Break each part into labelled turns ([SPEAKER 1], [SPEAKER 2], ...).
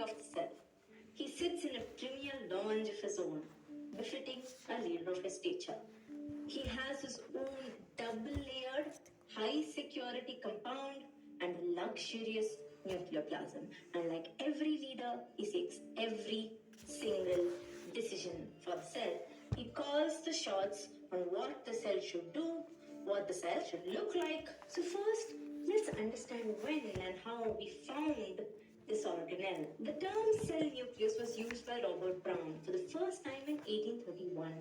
[SPEAKER 1] of the cell. He sits in a trivial lounge of his own, befitting a leader of his stature. He has his own double-layered, high-security compound and luxurious nucleoplasm. And like every leader, he takes every single decision for the cell. He calls the shots on what the cell should do, what the cell should look like. So first, let's understand when and how we found this organelle. The term cell nucleus was used by Robert Brown for the first time in 1831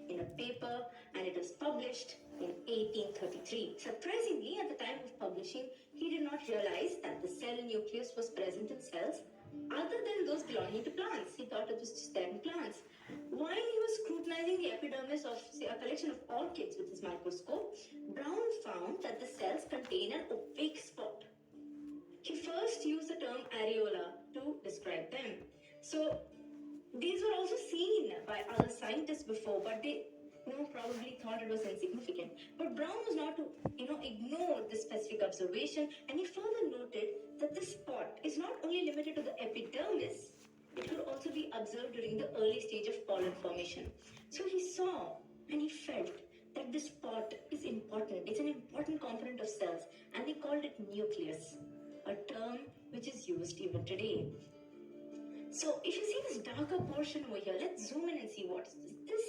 [SPEAKER 1] in a paper, and it was published in 1833. Surprisingly, at the time of publishing, he did not realize that the cell nucleus was present in cells other than those belonging to plants. He thought it was just there in plants. While he was scrutinizing the epidermis of, say, a collection of orchids with his microscope, Brown found that the cells contain an opaque spot. He first used the term areola to describe them. So these were also seen by other scientists before, but they probably thought it was insignificant. But Brown was not to ignore this specific observation, and he further noted that this spot is not only limited to the epidermis, it could also be observed during the early stage of pollen formation. So he saw and he felt that this spot is important. It's an important component of cells, and he called it nucleus, a term which is used even today. So if you see this darker portion over here, let's zoom in and see what is this.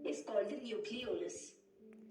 [SPEAKER 1] This is called the nucleolus,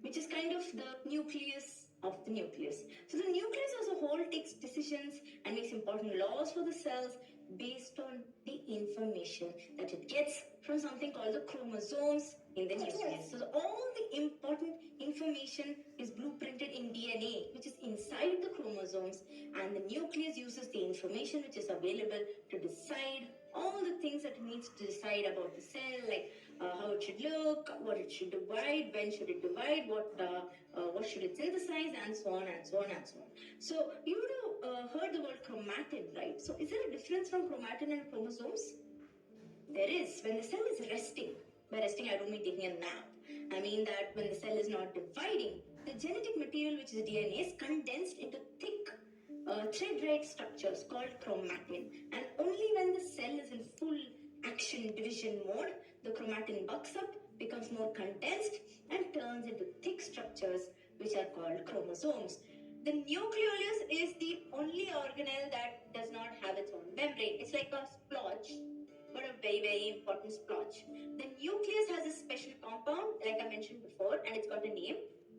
[SPEAKER 1] which is kind of the nucleus of the nucleus. So the nucleus as a whole takes decisions and makes important laws for the cells based on the information that it gets from something called the chromosomes in the nucleus. So all the important information is blueprinted in DNA, which is inside the chromosomes, and the nucleus uses the information which is available to decide all the things that it needs to decide about the cell, like how it should look, what it should divide, when should it divide, what should it synthesize, and so on and so on and so on. So you would have heard the word chromatin, right? So is there a difference from chromatin and chromosomes? There is. When the cell is resting, by resting I don't mean taking a nap, I mean that when the cell is not dividing, the genetic material, which is DNA, is condensed into thick thread-like structures called chromatin, and only when the cell is in full action division mode, the chromatin bucks up, becomes more condensed, and turns into thick structures which are called chromosomes. The nucleolus is the only organelle that does not have its own membrane. It's like a splotch, but a very, very important splotch. The nucleus has a special compound, like I mentioned before, and it's got a name,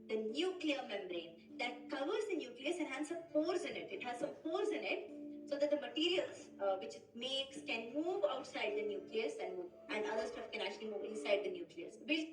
[SPEAKER 1] the nuclear membrane, that covers the nucleus and has some pores in it. It has some pores in it so that the materials which it makes can move outside the nucleus and other stuff can actually move inside the nucleus. We'll